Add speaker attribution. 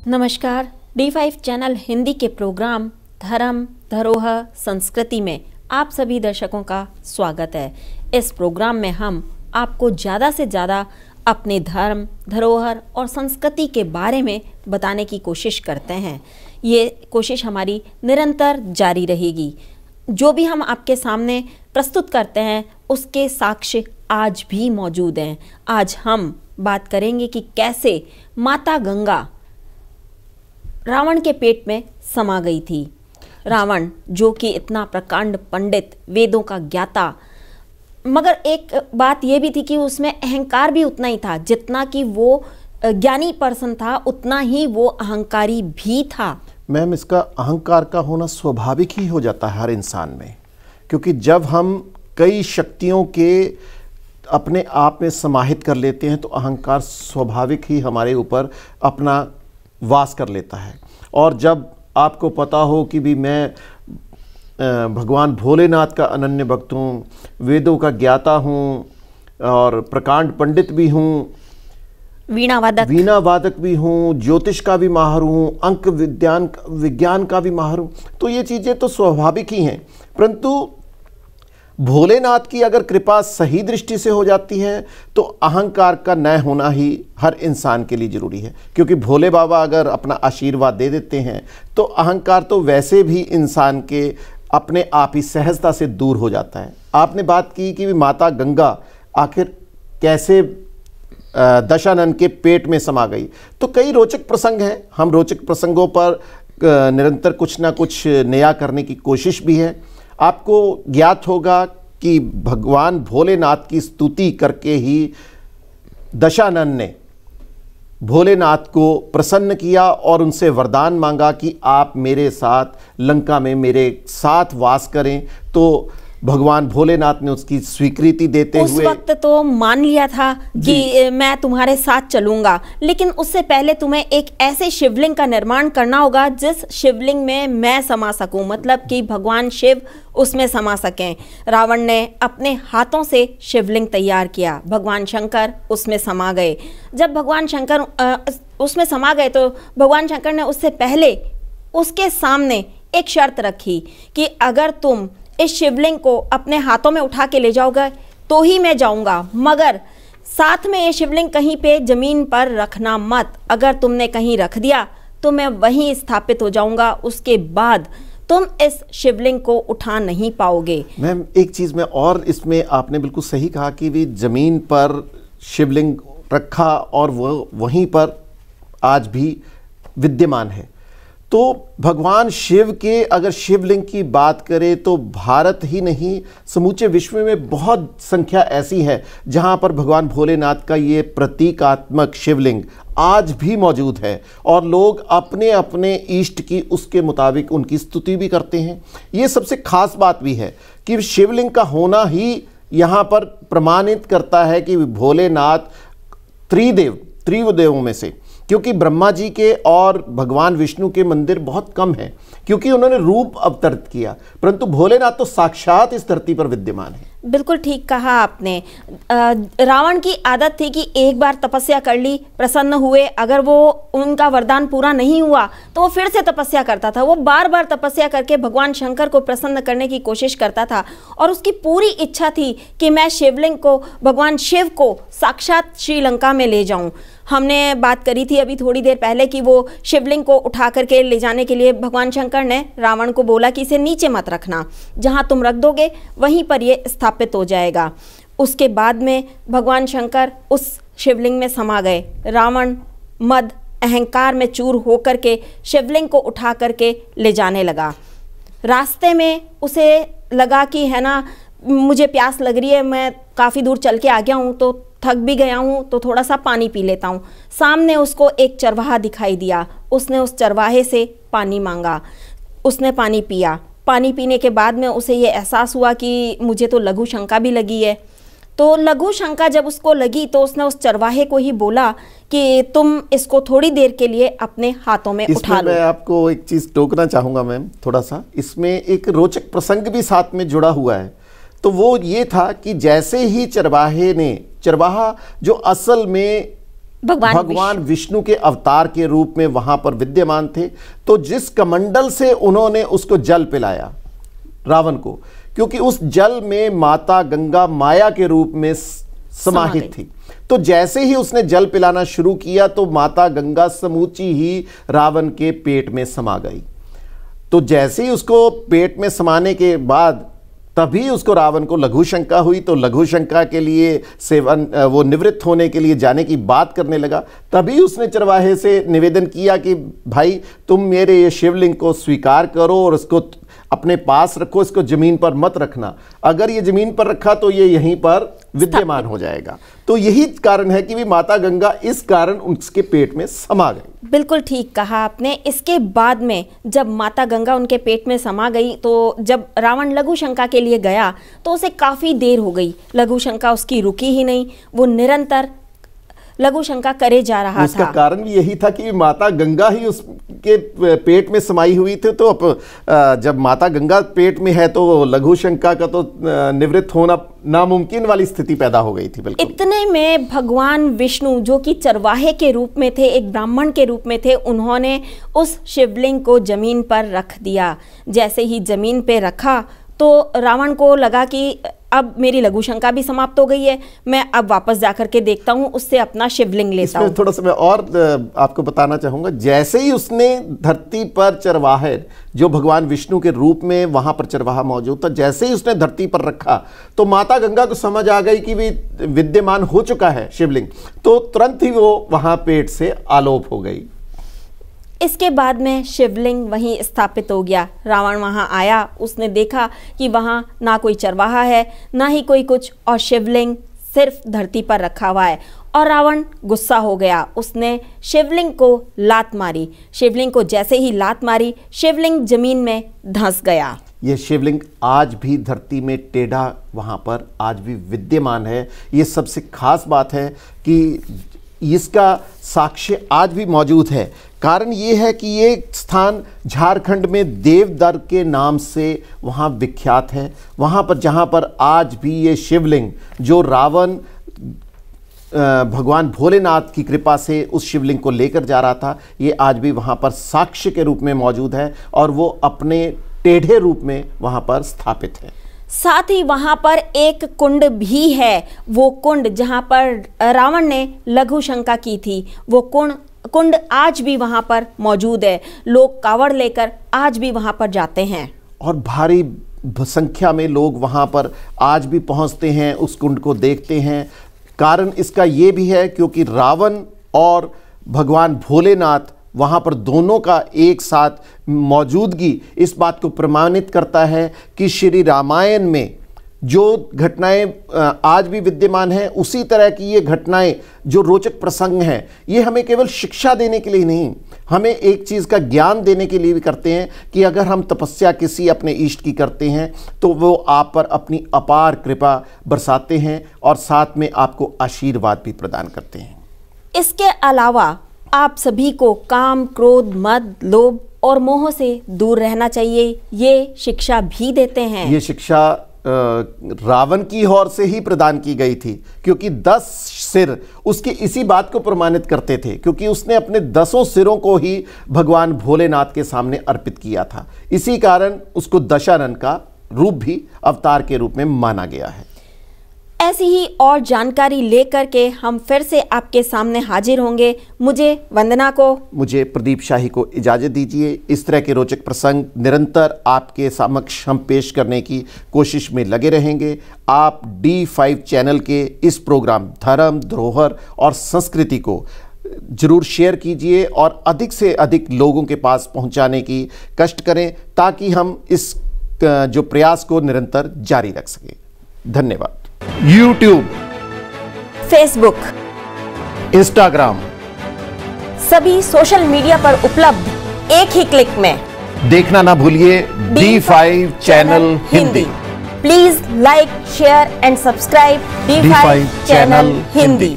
Speaker 1: नमस्कार। D5 channel Hindi के programme धर्म धरोहर संस्कृति में आप सभी दर्शकों का स्वागत है। इस प्रोग्राम में हम आपको ज़्यादा से ज़्यादा अपने धर्म धरोहर और संस्कृति के बारे में बताने की कोशिश करते हैं। ये कोशिश हमारी निरंतर जारी रहेगी। जो भी हम आपके सामने प्रस्तुत करते हैं उसके साक्ष्य आज भी मौजूद हैं। आज हम बात करेंगे कि कैसे माता गंगा रावण के पेट में समा गई थी। रावण जो कि इतना प्रकांड पंडित, वेदों का ज्ञाता, मगर एक बात यह भी थी कि उसमें अहंकार भी उतना ही था। जितना कि वो ज्ञानी पर्सन था उतना ही वो अहंकारी भी था।
Speaker 2: मैम, इसका अहंकार का होना स्वाभाविक ही हो जाता है हर इंसान में, क्योंकि जब हम कई शक्तियों के अपने आप में समाहित कर लेते हैं तो अहंकार स्वाभाविक ही हमारे ऊपर अपना वास कर लेता है। और जब आपको पता हो कि भी मैं भगवान भोलेनाथ का अनन्य भक्त हूँ, वेदों का ज्ञाता हूँ और प्रकांड पंडित भी हूँ, वीणा वादक भी हूँ, ज्योतिष का भी माहिर हूँ, अंक विज्ञान का भी माहिर हूँ, तो ये चीज़ें तो स्वाभाविक ही हैं। परंतु भोलेनाथ की अगर कृपा सही दृष्टि से हो जाती है तो अहंकार का न होना ही हर इंसान के लिए ज़रूरी है, क्योंकि भोले बाबा अगर अपना आशीर्वाद दे देते हैं तो अहंकार तो वैसे भी इंसान के अपने आप ही सहजता से दूर हो जाता है। आपने बात की कि माता गंगा आखिर कैसे दशानन के पेट में समा गई, तो कई रोचक प्रसंग हैं। हम रोचक प्रसंगों पर निरंतर कुछ ना कुछ नया करने की कोशिश भी है। आपको ज्ञात होगा कि भगवान भोलेनाथ की स्तुति करके ही दशानन ने भोलेनाथ को प्रसन्न किया और उनसे वरदान मांगा कि आप मेरे साथ लंका में मेरे साथ वास करें। तो भगवान भोलेनाथ ने उसकी स्वीकृति देते
Speaker 1: उस वक्त तो मान लिया था कि मैं तुम्हारे साथ चलूंगा, लेकिन उससे पहले तुम्हें एक ऐसे शिवलिंग का निर्माण करना होगा जिस शिवलिंग में मैं समा सकूं, मतलब कि भगवान शिव उसमें समा सकें। रावण ने अपने हाथों से शिवलिंग तैयार किया, भगवान शंकर उसमें समा गए। जब भगवान शंकर उसमें समा गए तो भगवान शंकर ने उससे पहले उसके सामने एक शर्त रखी कि अगर तुम इस शिवलिंग को अपने हाथों में उठा के ले जाओगे तो ही मैं जाऊंगा, मगर साथ में ये शिवलिंग कहीं पे जमीन पर रखना मत। अगर तुमने कहीं रख दिया तो मैं वहीं स्थापित हो जाऊंगा, उसके बाद तुम इस शिवलिंग को उठा नहीं पाओगे।
Speaker 2: मैम, एक चीज़ में और इसमें आपने बिल्कुल सही कहा कि भी जमीन पर शिवलिंग रखा और वो वहीं पर आज भी विद्यमान है। तो भगवान शिव के अगर शिवलिंग की बात करें तो भारत ही नहीं समूचे विश्व में बहुत संख्या ऐसी है जहां पर भगवान भोलेनाथ का ये प्रतीकात्मक शिवलिंग आज भी मौजूद है और लोग अपने अपने इष्ट की उसके मुताबिक उनकी स्तुति भी करते हैं। ये सबसे खास बात भी है कि शिवलिंग का होना ही यहाँ पर प्रमाणित करता है कि भोलेनाथ त्रिदेवों में से, क्योंकि ब्रह्मा जी के और भगवान विष्णु के मंदिर बहुत कम हैं क्योंकि उन्होंने रूप अवतरित किया, परंतु भोलेनाथ तो साक्षात इस धरती पर विद्यमान है।
Speaker 1: बिल्कुल ठीक कहा आपने। रावण की आदत थी कि एक बार तपस्या कर ली, प्रसन्न हुए, अगर वो उनका वरदान पूरा नहीं हुआ तो वो फिर से तपस्या करता था। वो बार बार तपस्या करके भगवान शंकर को प्रसन्न करने की कोशिश करता था और उसकी पूरी इच्छा थी कि मैं शिवलिंग को, भगवान शिव को साक्षात श्रीलंका में ले जाऊं। हमने बात करी थी अभी थोड़ी देर पहले कि वो शिवलिंग को उठा करके ले जाने के लिए भगवान शंकर ने रावण को बोला कि इसे नीचे मत रखना, जहां तुम रख दोगे वहीं पर ये स्थापित हो जाएगा। उसके बाद में भगवान शंकर उस शिवलिंग में समा गए। रावण मद अहंकार में चूर होकर के शिवलिंग को उठा करके ले जाने लगा। रास्ते में उसे लगा कि है ना, मुझे प्यास लग रही है, मैं काफ़ी दूर चल के आ गया हूँ तो थक भी गया हूँ, तो थोड़ा सा पानी पी लेता हूँ। सामने उसको एक चरवाहा दिखाई दिया, उसने उस चरवाहे से पानी मांगा, उसने पानी पिया। पानी पीने के बाद में उसे ये एहसास हुआ कि मुझे तो लघु शंका भी लगी है। तो लघु शंका जब उसको लगी तो उसने उस चरवाहे को ही बोला कि तुम इसको थोड़ी देर के लिए अपने हाथों में उठा लो।
Speaker 2: मैं आपको एक चीज़ टोकना चाहूँगा मैम, थोड़ा सा इसमें एक रोचक प्रसंग भी साथ में जुड़ा हुआ है। तो वो ये था कि जैसे ही चरवाहा जो असल में भगवान विष्णु के अवतार के रूप में वहां पर विद्यमान थे। तो जिस कमंडल से उन्होंने उसको जल पिलाया रावण को, क्योंकि उस जल में माता गंगा माया के रूप में समाहित थी, तो जैसे ही उसने जल पिलाना शुरू किया तो माता गंगा समूची ही रावण के पेट में समा गई। तो जैसे ही उसको पेट में समाने के बाद तभी उसको रावण को लघु शंका हुई। तो लघु शंका के लिए सेवन वो निवृत्त होने के लिए जाने की बात करने लगा। तभी उसने चरवाहे से निवेदन किया कि भाई तुम मेरे ये शिवलिंग को स्वीकार करो और उसको अपने पास रखो, इसको जमीन पर मत रखना। अगर ये जमीन पर रखा तो ये यहीं पर विद्यमान हो जाएगा। तो यही कारण है कि भी माता गंगा इस कारण उसके पेट में समा गई।
Speaker 1: बिल्कुल ठीक कहा आपने। इसके बाद में जब माता गंगा उनके पेट में समा गई तो जब रावण लघु शंका के लिए गया तो उसे काफ़ी देर हो गई। लघु शंका उसकी रुकी ही नहीं, वो निरंतर लघु शंका करे जा रहा था।
Speaker 2: उसका कारण भी यही था कि माता गंगा ही उसके पेट में समाई हुई थी। तो जब माता गंगा पेट में है तो लघु शंका का तो निवृत्त होना नामुमकिन वाली स्थिति पैदा हो गई थी। बिल्कुल।
Speaker 1: इतने में भगवान विष्णु जो कि चरवाहे के रूप में थे, एक ब्राह्मण के रूप में थे, उन्होंने उस शिवलिंग को जमीन पर रख दिया। जैसे ही जमीन पे रखा तो रावण को लगा कि अब मेरी लघु शंका भी समाप्त हो गई है, मैं अब वापस जाकर के देखता हूं, उससे अपना शिवलिंग लेता हूं।
Speaker 2: थोड़ा सा मैं और आपको बताना चाहूंगा। जैसे ही उसने धरती पर चरवाहे, जो भगवान विष्णु के रूप में वहां पर चरवाहा मौजूद था, जैसे ही उसने धरती पर रखा तो माता गंगा को समझ आ गई कि भी विद्यमान हो चुका है शिवलिंग। तो तुरंत ही वो वहां पेट से आलोप हो गई।
Speaker 1: इसके बाद में शिवलिंग वहीं स्थापित हो गया। रावण वहां आया, उसने देखा कि वहां ना कोई चरवाहा है ना ही कोई कुछ, और शिवलिंग सिर्फ धरती पर रखा हुआ है। और रावण गुस्सा हो गया, उसने शिवलिंग को लात मारी। शिवलिंग को जैसे ही लात मारी, शिवलिंग जमीन में धंस गया।
Speaker 2: ये शिवलिंग आज भी धरती में टेढ़ा वहाँ पर आज भी विद्यमान है। ये सबसे खास बात है कि इसका साक्ष्य आज भी मौजूद है। कारण ये है कि ये स्थान झारखंड में देवदर के नाम से वहाँ विख्यात है। वहाँ पर जहाँ पर आज भी ये शिवलिंग, जो रावण भगवान भोलेनाथ की कृपा से उस शिवलिंग को लेकर जा रहा था, ये आज भी वहाँ पर साक्ष्य के रूप में मौजूद है और वो अपने टेढ़े रूप में वहाँ पर स्थापित है।
Speaker 1: साथ ही वहां पर एक कुंड भी है। वो कुंड जहां पर रावण ने लघु शंका की थी, वो कुंड आज भी वहां पर मौजूद है। लोग कावड़ लेकर आज भी वहां पर जाते हैं
Speaker 2: और भारी संख्या में लोग वहां पर आज भी पहुंचते हैं, उस कुंड को देखते हैं। कारण इसका ये भी है क्योंकि रावण और भगवान भोलेनाथ वहाँ पर दोनों का एक साथ मौजूदगी इस बात को प्रमाणित करता है कि श्री रामायण में जो घटनाएं आज भी विद्यमान हैं, उसी तरह की ये घटनाएं जो रोचक प्रसंग हैं, ये हमें केवल शिक्षा देने के लिए नहीं, हमें एक चीज़ का ज्ञान देने के लिए भी करते हैं कि अगर हम तपस्या किसी अपने इष्ट की करते हैं तो वो आप पर अपनी अपार कृपा बरसाते हैं और साथ में आपको आशीर्वाद भी प्रदान करते हैं।
Speaker 1: इसके अलावा आप सभी को काम, क्रोध, मद, लोभ और मोह से दूर रहना चाहिए, ये शिक्षा भी देते हैं।
Speaker 2: ये शिक्षा रावण की ओर से ही प्रदान की गई थी, क्योंकि 10 सिर उसकी इसी बात को प्रमाणित करते थे, क्योंकि उसने अपने 10 सिरों को ही भगवान भोलेनाथ के सामने अर्पित किया था। इसी कारण उसको दशानन का रूप भी अवतार के रूप में माना गया है।
Speaker 1: ऐसी ही और जानकारी लेकर के हम फिर से आपके सामने हाजिर होंगे। मुझे वंदना को, मुझे
Speaker 2: प्रदीप शाही को इजाज़त दीजिए। इस तरह के रोचक प्रसंग निरंतर आपके समक्ष हम पेश करने की कोशिश में लगे रहेंगे। आप D5 चैनल के इस प्रोग्राम धर्म, धरोहर और संस्कृति को जरूर शेयर कीजिए और अधिक से अधिक लोगों के पास पहुंचाने की कष्ट करें, ताकि हम इस जो प्रयास को निरंतर जारी रख सकें। धन्यवाद। YouTube,
Speaker 1: Facebook,
Speaker 2: Instagram,
Speaker 1: सभी सोशल मीडिया पर उपलब्ध एक ही क्लिक में।
Speaker 2: देखना ना भूलिए D5 channel Hindi.
Speaker 1: Please like, share and subscribe D5 channel Hindi.